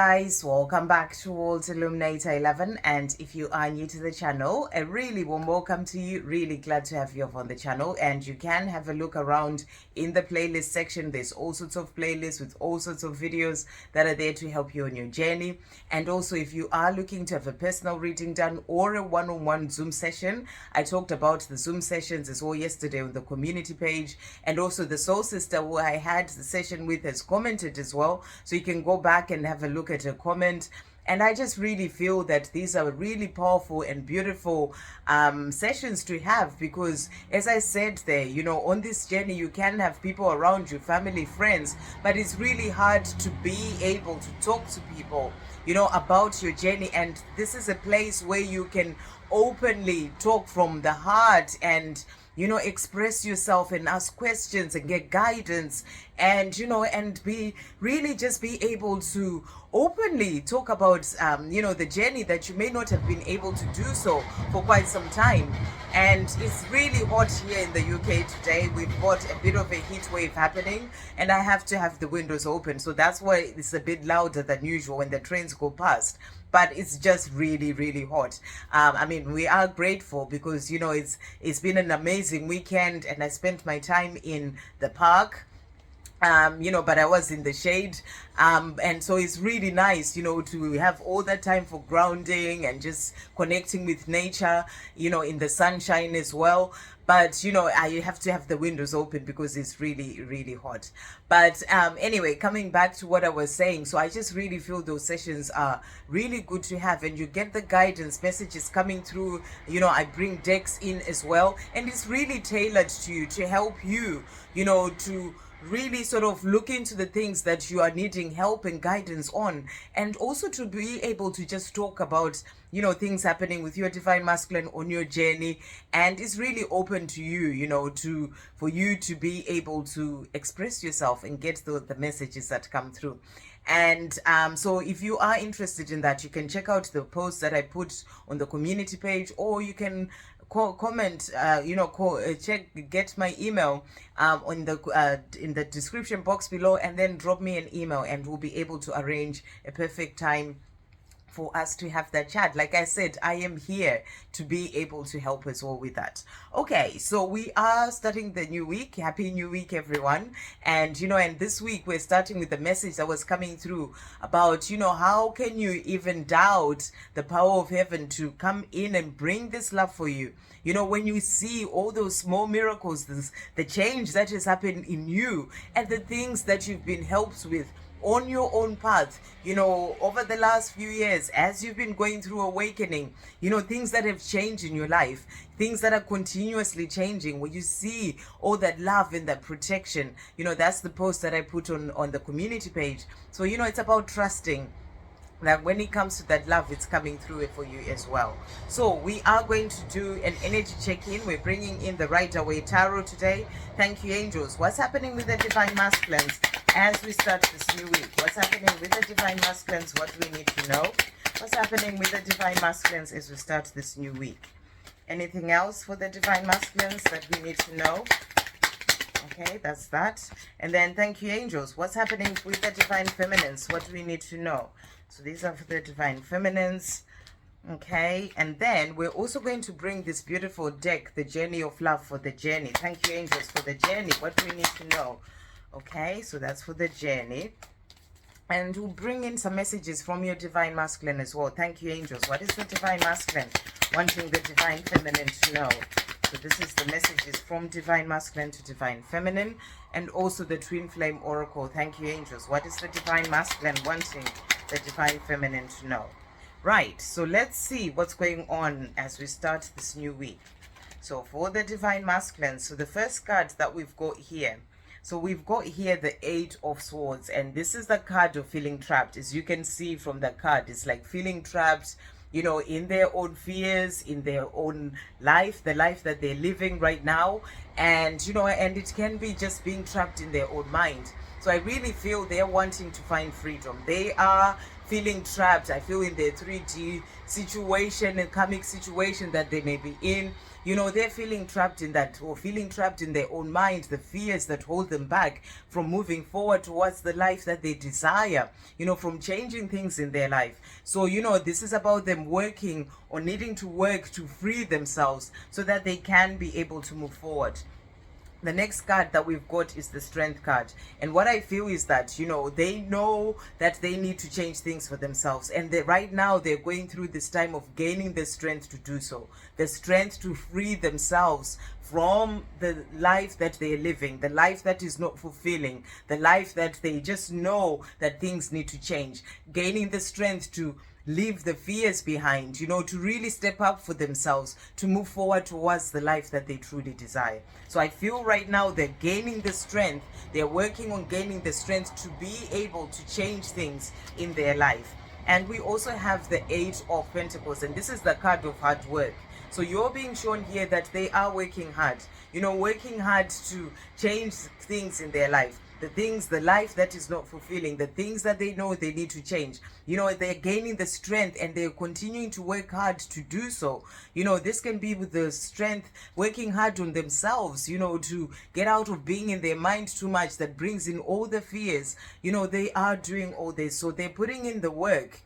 Guys, welcome back to World Illuminator 11, and if you are new to the channel, a really warm welcome to you. Really glad to have you on the channel, and you can have a look around in the playlist section. There's all sorts of playlists with all sorts of videos that are there to help you on your journey. And also, if you are looking to have a personal reading done or a one-on-one Zoom session, I talked about the Zoom sessions as well yesterday on the community page, and also the soul sister who I had the session with has commented as well, so you can go back and have a look at a comment. And I just really feel that these are really powerful and beautiful sessions to have, because as I said there, on this journey you can have people around you, family, friends, but it's really hard to be able to talk to people about your journey. And this is a place where you can openly talk from the heart and express yourself and ask questions and get guidance, and and be really just be able to openly talk about the journey that you may not have been able to do so for quite some time. And it's really hot here in the UK today. We've got a bit of a heat wave happening, and I have to have the windows open, so that's why it's a bit louder than usual when the trains go past. But it's just really, really hot. I mean, we are grateful because it's been an amazing weekend, and I spent my time in the park. But I was in the shade, and so it's really nice, to have all that time for grounding and just connecting with nature, in the sunshine as well. But I have to have the windows open because it's really, really hot. But anyway, coming back to what I was saying, so I just really feel those sessions are really good to have, and you get the guidance messages coming through. I bring decks in as well, and it's really tailored to you, to help you, to really sort of look into the things that you are needing help and guidance on, and also to be able to just talk about things happening with your divine masculine on your journey. And it's really open to you, for you to be able to express yourself and get the messages that come through. And so if you are interested in that, you can check out the posts that I put on the community page, or you can comment, get my email on the in the description box below, and then drop me an email, and we'll be able to arrange a perfect time for us to have that chat. Like I said, I am here to be able to help us all with that. Okay, so we are starting the new week. Happy New Week, everyone. And and this week we're starting with the message that was coming through about how can you even doubt the power of heaven to come in and bring this love for you. When you see all those small miracles, the change that has happened in you, and the things that you've been helped with on your own path, over the last few years, as you've been going through awakening, things that have changed in your life, things that are continuously changing, where you see all that love and that protection. That's the post that I put on the community page. So it's about trusting that when it comes to that love, it's coming through for you as well. So we are going to do an energy check-in. We're bringing in the Rider-Waite Tarot today. Thank you, angels. What's happening with the divine masculines as we start this new week? What's happening with the divine masculines? What do we need to know? What's happening with the divine masculines as we start this new week? Anything else for the divine masculines that we need to know? Okay, that's that. And then thank you, angels. What's happening with the divine feminines? What do we need to know? So these are for the divine feminines. Okay, and then we're also going to bring this beautiful deck, the Journey of Love, for the journey. Thank you, angels, for the journey. What do we need to know? Okay, so that's for the journey. And we'll bring in some messages from your divine masculine as well. Thank you, angels. What is the divine masculine wanting the divine feminine to know? So this is the messages from divine masculine to divine feminine, and also the twin flame oracle. Thank you, angels. What is the divine masculine wanting the divine feminine to know? Right, so let's see what's going on as we start this new week. So for the divine masculine, so the first card that we've got here, so we've got here the 8 of Swords, and this is the card of feeling trapped. As you can see from the card, it's like feeling trapped, in their own fears, in their own life, the life that they're living right now. And, and it can be just being trapped in their own mind. So I really feel they're wanting to find freedom. They are feeling trapped, I feel, in their 3D situation and karmic situation that they may be in. You know, they're feeling trapped in that, or feeling trapped in their own mind, the fears that hold them back from moving forward towards the life that they desire, you know, from changing things in their life. So, you know, this is about them working or needing to work to free themselves so that they can be able to move forward. The next card that we've got is the strength card, and what I feel is that, you know, they know that they need to change things for themselves, and right now they're going through this time of gaining the strength to do so, the strength to free themselves from the life that they're living, the life that is not fulfilling, the life that they just know that things need to change, gaining the strength to leave the fears behind, you know, to really step up for themselves, to move forward towards the life that they truly desire. So I feel right now they're gaining the strength, they're working on gaining the strength to be able to change things in their life. And we also have the Eight of Pentacles, and this is the card of hard work. So you're being shown here that they are working hard, you know, working hard to change things in their life. The things, the life that is not fulfilling, the things that they know they need to change. You know, they're gaining the strength and they're continuing to work hard to do so. You know, this can be with the strength, working hard on themselves, you know, to get out of being in their mind too much that brings in all the fears. You know, they are doing all this. So they're putting in the work,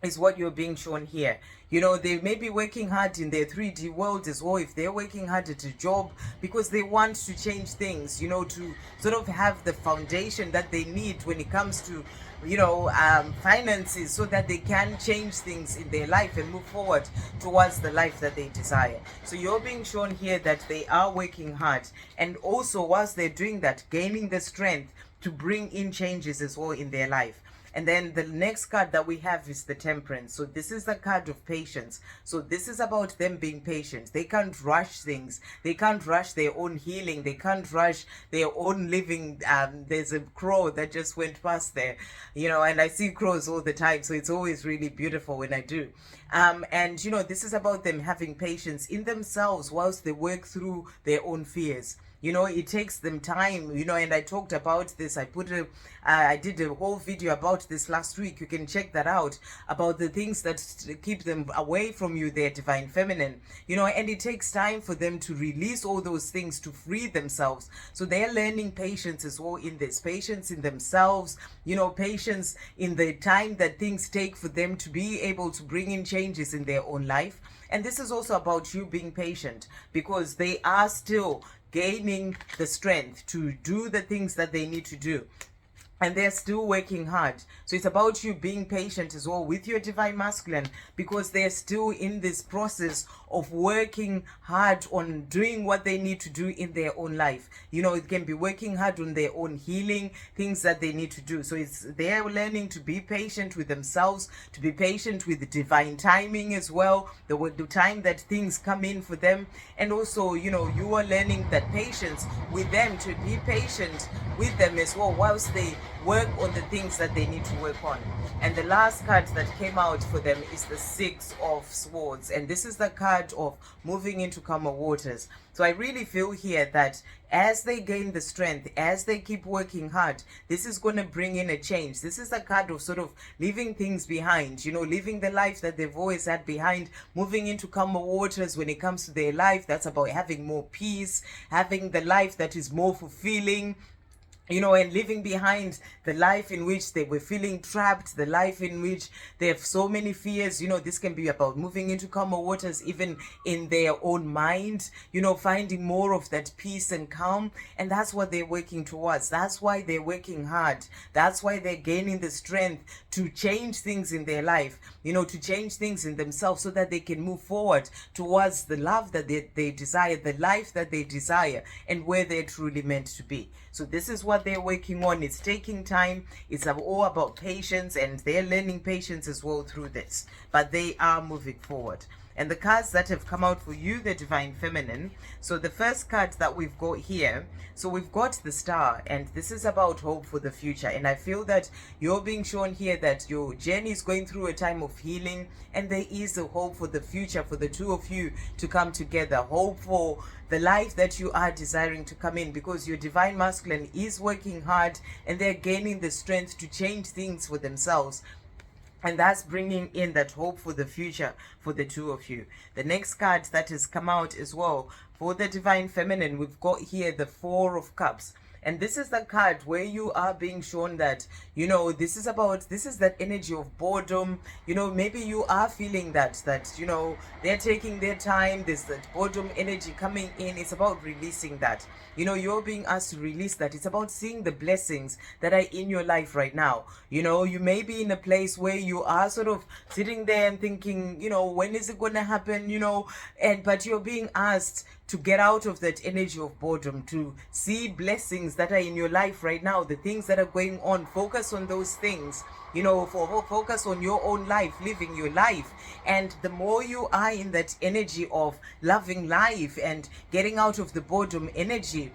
is what you're being shown here. You know, they may be working hard in their 3D world as well, if they're working hard at a job, because they want to change things, you know, to sort of have the foundation that they need when it comes to, you know, finances, so that they can change things in their life and move forward towards the life that they desire. So you're being shown here that they are working hard, and also whilst they're doing that, gaining the strength to bring in changes as well in their life. And then the next card that we have is the Temperance. So this is the card of patience. So this is about them being patient. They can't rush things. They can't rush their own healing. They can't rush their own living. There's a crow that just went past there, you know, and I see crows all the time. So it's always really beautiful when I do. And, you know, this is about them having patience in themselves whilst they work through their own fears. You know, it takes them time, you know, and I talked about this. I did a whole video about this last week. You can check that out, about the things that keep them away from you, their divine feminine, you know, and it takes time for them to release all those things, to free themselves. So they're learning patience as well in this, patience in themselves, you know, patience in the time that things take for them to be able to bring in changes in their own life. And this is also about you being patient, because they are still gaining the strength to do the things that they need to do, and they're still working hard. So it's about you being patient as well with your divine masculine, because they're still in this process of working hard on doing what they need to do in their own life. You know, it can be working hard on their own healing, things that they need to do. So they're learning to be patient with themselves, to be patient with the divine timing as well, the time that things come in for them. And also, you know, you are learning that patience with them, to be patient with them as well whilst they work on the things that they need to work on. And the last card that came out for them is the Six of Swords, and this is the card of moving into calmer waters. So I really feel here that as they gain the strength, as they keep working hard, this is going to bring in a change. This is the card of sort of leaving things behind, you know, leaving the life that they've always had behind, moving into calmer waters when it comes to their life. That's about having more peace, having the life that is more fulfilling, you know, and leaving behind the life in which they were feeling trapped, the life in which they have so many fears. You know, this can be about moving into calmer waters, even in their own mind, you know, finding more of that peace and calm. And that's what they're working towards. That's why they're working hard. That's why they're gaining the strength to change things in their life, you know, to change things in themselves, so that they can move forward towards the love that they desire, the life that they desire, and where they're truly meant to be. So this is what they're working on. It's taking time. It's all about patience, and they're learning patience as well through this. But they are moving forward. And the cards that have come out for you, the divine feminine. So the first card that we've got here, so we've got the Star, and this is about hope for the future. And I feel that you're being shown here that your journey is going through a time of healing, and there is a hope for the future, for the two of you to come together. Hope for the life that you are desiring to come in, because your divine masculine is working hard, and they're gaining the strength to change things for themselves. And that's bringing in that hope for the future for the two of you. The next card that has come out as well for the Divine Feminine, we've got here the Four of Cups. And this is the card where you are being shown that, this is that energy of boredom. Maybe you are feeling that, they're taking their time. There's that boredom energy coming in. It's about releasing that. You're being asked to release that. It's about seeing the blessings that are in your life right now. You may be in a place where you are sort of sitting there and thinking, when is it going to happen, but you're being asked to get out of that energy of boredom, to see blessings that are in your life right now, the things that are going on. Focus on those things, focus on your own life, living your life. And the more you are in that energy of loving life and getting out of the boredom energy,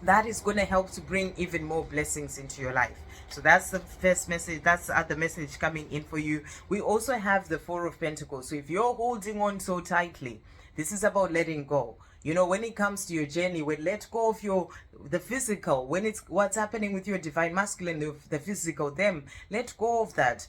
that is going to help to bring even more blessings into your life. So that's the first message. That's the other message coming in for you. We also have the Four of Pentacles. So if you're holding on so tightly, this is about letting go. When it comes to your journey, let go of the physical. When it's what's happening with your Divine Masculine, the physical, them, let go of that.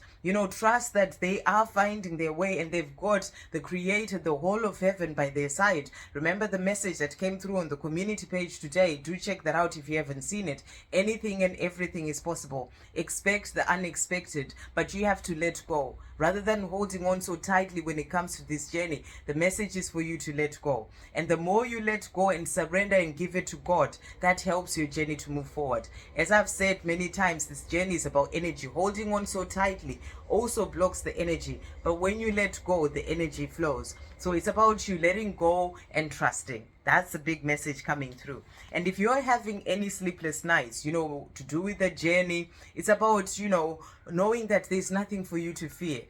Trust that they are finding their way and they've got the Creator, the whole of heaven by their side. Remember the message that came through on the community page today. Do check that out if you haven't seen it. Anything and everything is possible. Expect the unexpected, but you have to let go. Rather than holding on so tightly when it comes to this journey, the message is for you to let go. And the more you let go and surrender and give it to God, that helps your journey to move forward. As I've said many times, this journey is about energy. Holding on so tightly also blocks the energy. But when you let go, the energy flows. So it's about you letting go and trusting. That's the big message coming through. And if you're having any sleepless nights, to do with the journey, it's about, knowing that there's nothing for you to fear.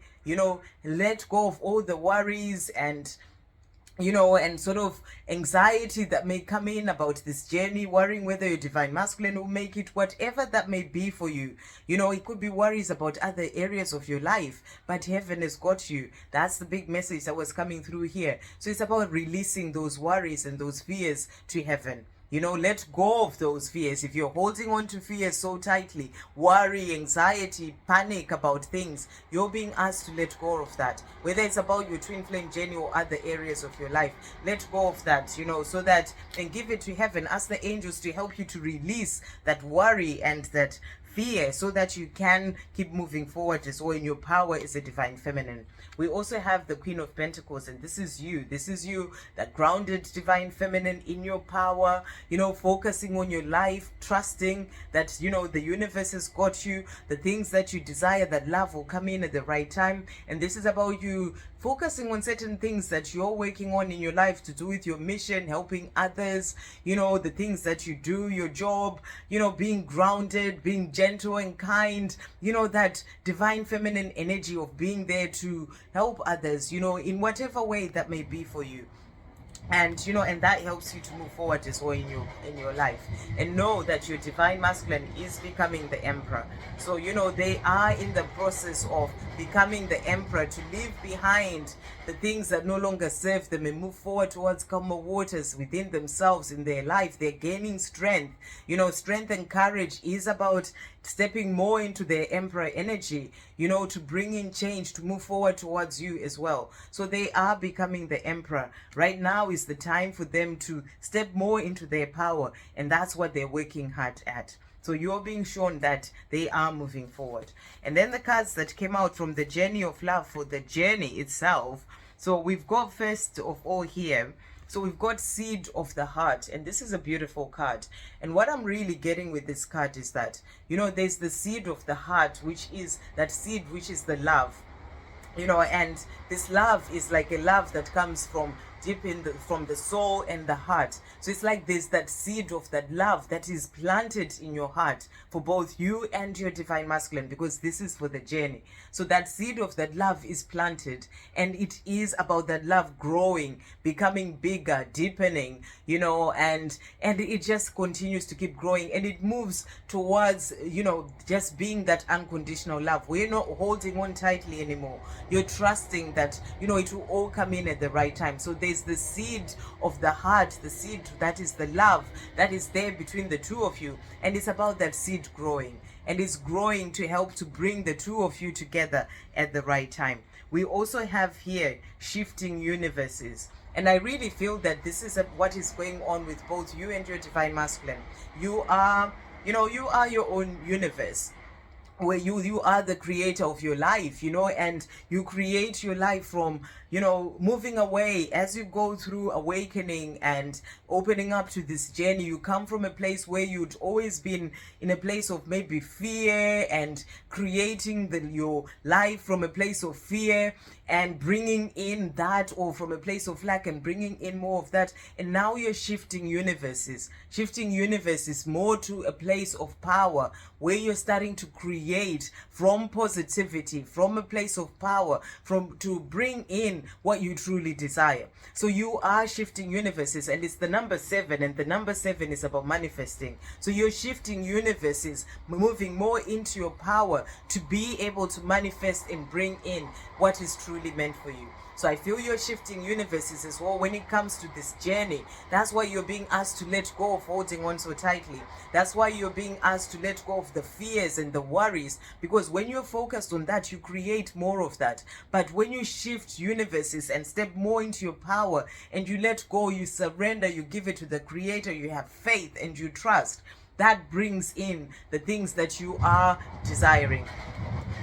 Let go of all the worries and and sort of anxiety that may come in about this journey, worrying whether your Divine Masculine will make it, whatever that may be for you. It could be worries about other areas of your life, but heaven has got you. That's the big message that was coming through here. So it's about releasing those worries and those fears to heaven. Let go of those fears. If you're holding on to fears so tightly, worry, anxiety, panic about things, you're being asked to let go of that. Whether it's about your twin flame journey or other areas of your life, let go of that, so that, and give it to heaven. Ask the angels to help you to release that worry and that fear so that you can keep moving forward as well in your power as a Divine Feminine. We also have the Queen of Pentacles, and this is you. This is you, that grounded Divine Feminine in your power, focusing on your life, trusting that, the universe has got you, the things that you desire, that love will come in at the right time. And this is about you focusing on certain things that you're working on in your life to do with your mission, helping others, the things that you do, your job, being grounded, being gentle and kind, that Divine Feminine energy of being there to help others, in whatever way that may be for you. And and that helps you to move forward as well in your life. And know that your Divine Masculine is becoming the Emperor. So they are in the process of becoming the Emperor, to leave behind the things that no longer serve them and move forward towards calmer waters within themselves, in their life. They're gaining strength. Strength and courage is about stepping more into their Emperor energy, to bring in change, to move forward towards you as well. So they are becoming the Emperor. Right now is the time for them to step more into their power, and that's what they're working hard at. So you're being shown that they are moving forward. And then the cards that came out from the journey of love for the journey itself. So we've got, first of all here, so we've got Seed of the Heart, and this is a beautiful card. And what I'm really getting with this card is that, there's the seed of the heart, which is that seed, which is the love. And this love is like a love that comes from deep from the soul and the heart. So it's like there's that seed of that love that is planted in your heart for both you and your Divine Masculine, because this is for the journey. So that seed of that love is planted, and it is about that love growing, becoming bigger, deepening, and it just continues to keep growing, and it moves towards, just being that unconditional love. We're not holding on tightly anymore. You're trusting that, it will all come in at the right time. So there's the seed of the heart, the seed that is the love that is there between the two of you, and it's about that seed growing. and is growing to help to bring the two of you together at the right time. We also have here shifting universes. And I really feel that this is what is going on with both you and your divine masculine. You are, you are your own universe, where you are the creator of your life, and you create your life from, moving away as you go through awakening and opening up to this journey. You come from a place where you'd always been in a place of maybe fear, and creating your life from a place of fear and bringing in that, or from a place of lack and bringing in more of that. And now you're shifting universes more to a place of power, where you're starting to create from positivity, from a place of power, to bring in what you truly desire. So you are shifting universes, and it's the number 7, and the number 7 is about manifesting. So you're shifting universes, moving more into your power to be able to manifest and bring in what is truly meant for you. So I feel you're shifting universes as well when it comes to this journey. That's why you're being asked to let go of holding on so tightly. That's why you're being asked to let go of the fears and the worries, because when you're focused on that, you create more of that. But when you shift universes and step more into your power, and you let go, you surrender, you give it to the Creator, you have faith and you trust, that brings in the things that you are desiring.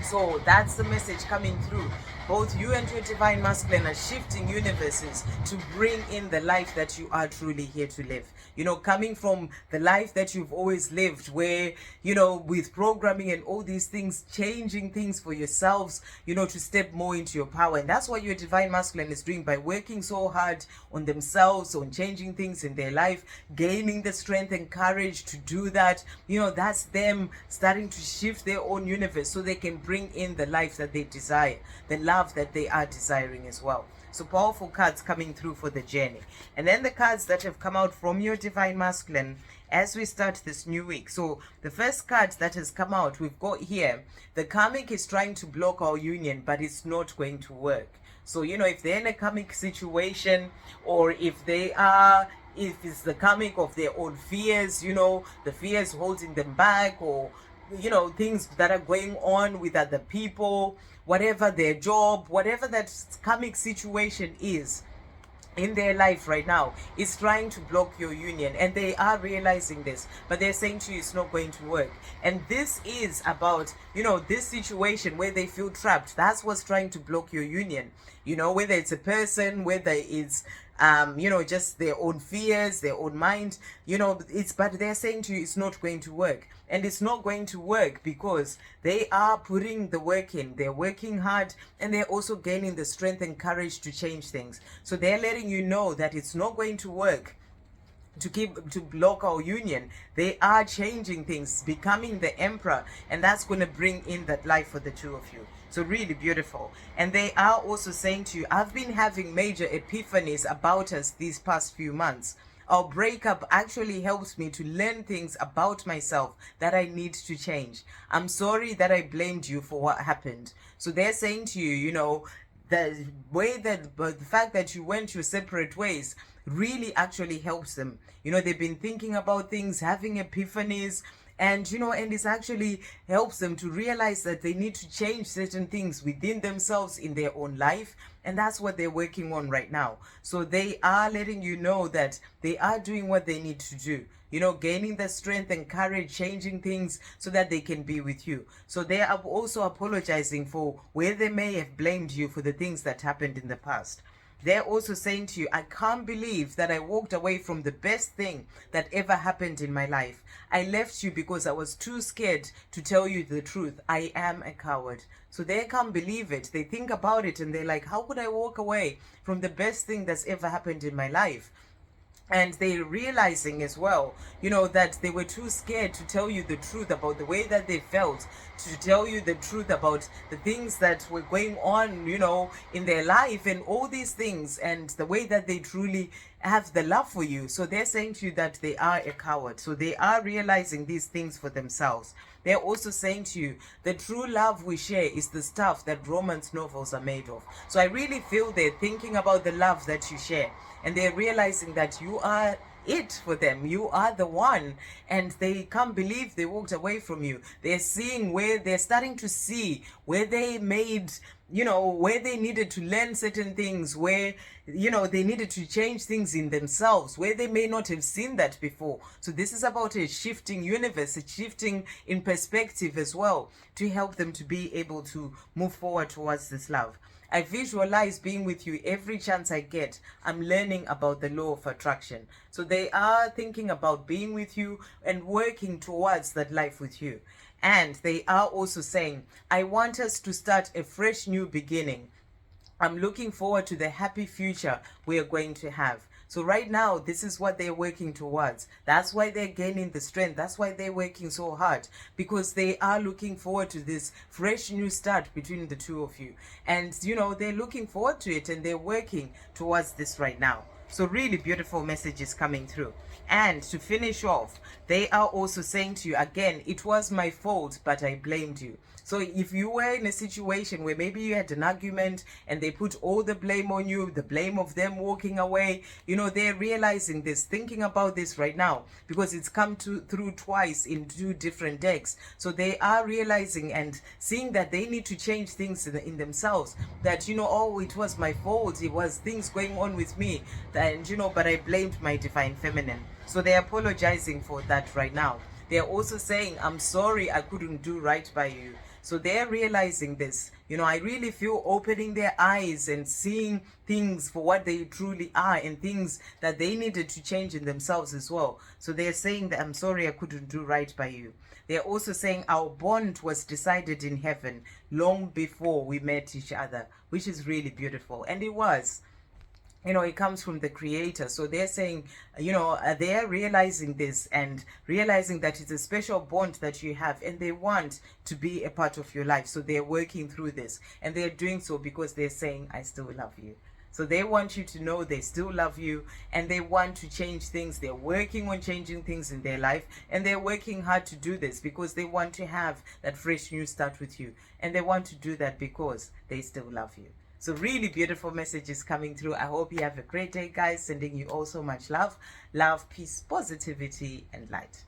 So that's the message coming through. Both you and your divine masculine are shifting universes to bring in the life that you are truly here to live. Coming from the life that you've always lived, where, with programming and all these things, changing things for yourselves, to step more into your power. And that's what your divine masculine is doing by working so hard on themselves, on changing things in their life, gaining the strength and courage to do that. That's them starting to shift their own universe so they can bring in the life that they desire, the love that they are desiring as well. So powerful cards coming through for the journey. And then the cards that have come out from your divine masculine as we start this new week. So the first card that has come out, we've got here, the karmic is trying to block our union, but it's not going to work. So, if they're in a karmic situation, or if it's the karmic of their own fears, the fears holding them back, or things that are going on with other people, whatever their job, whatever that karmic situation is in their life right now, is trying to block your union, and they are realizing this, but they're saying to you it's not going to work. And this is about, this situation where they feel trapped. That's what's trying to block your union, whether it's a person, whether it's just their own fears, their own mind, but they're saying to you it's not going to work. And it's not going to work because they are putting the work in. They're working hard, and they're also gaining the strength and courage to change things. So they're letting you know that it's not going to work to block our union. They are changing things, becoming the emperor, and that's going to bring in that life for the two of you. So really beautiful. And they are also saying to you, I've been having major epiphanies about us these past few months. Our breakup actually helps me to learn things about myself that I need to change. I'm sorry that I blamed you for what happened. So they're saying to you, the fact that you went your separate ways really actually helps them. They've been thinking about things, having epiphanies, and it actually helps them to realize that they need to change certain things within themselves in their own life. And that's what they're working on right now. So they are letting you know that they are doing what they need to do, gaining the strength and courage, changing things so that they can be with you. So they are also apologizing for where they may have blamed you for the things that happened in the past. They're also saying to you, I can't believe that I walked away from the best thing that ever happened in my life. I left you because I was too scared to tell you the truth. I am a coward. So they can't believe it. They think about it and they're like, how could I walk away from the best thing that's ever happened in my life? And they're realizing as well, that they were too scared to tell you the truth about the way that they felt, to tell you the truth about the things that were going on, in their life and all these things, and the way that they truly have the love for you. So they're saying to you that they are a coward. So they are realizing these things for themselves. They're also saying to you, the true love we share is the stuff that romance novels are made of. So I really feel they're thinking about the love that you share, and they're realizing that you are it for them. You are the one. And they can't believe they walked away from you. They're seeing where they're starting to see where they made, where they needed to learn certain things, where, they needed to change things in themselves, where they may not have seen that before. So this is about a shifting universe, a shifting in perspective as well, to help them to be able to move forward towards this love. I visualize being with you every chance I get. I'm learning about the law of attraction. So they are thinking about being with you and working towards that life with you. And they are also saying, I want us to start a fresh new beginning. I'm looking forward to the happy future we are going to have. So right now, this is what they're working towards. That's why they're gaining the strength. That's why they're working so hard, because they are looking forward to this fresh new start between the two of you. And, they're looking forward to it, and they're working towards this right now. So really beautiful messages coming through. And to finish off, they are also saying to you, again, it was my fault, but I blamed you. So if you were in a situation where maybe you had an argument and they put all the blame on you, the blame of them walking away, they're realizing this, thinking about this right now, because it's come through twice in two different decks. So they are realizing and seeing that they need to change things in themselves, that, oh, it was my fault. It was things going on with me, and, but I blamed my divine feminine. So they're apologizing for that right now. They're also saying, I'm sorry I couldn't do right by you. So they're realizing this. I really feel opening their eyes and seeing things for what they truly are, and things that they needed to change in themselves as well. So they're saying that I'm sorry I couldn't do right by you. They're also saying our bond was decided in heaven long before we met each other, which is really beautiful. And it was. It comes from the creator. So they're saying, they're realizing this and realizing that it's a special bond that you have, and they want to be a part of your life. So they're working through this, and they're doing so because they're saying, I still love you. So they want you to know they still love you, and they want to change things. They're working on changing things in their life, and they're working hard to do this because they want to have that fresh new start with you. And they want to do that because they still love you. So really beautiful messages coming through. I hope you have a great day, guys. Sending you all so much love, peace, positivity, and light.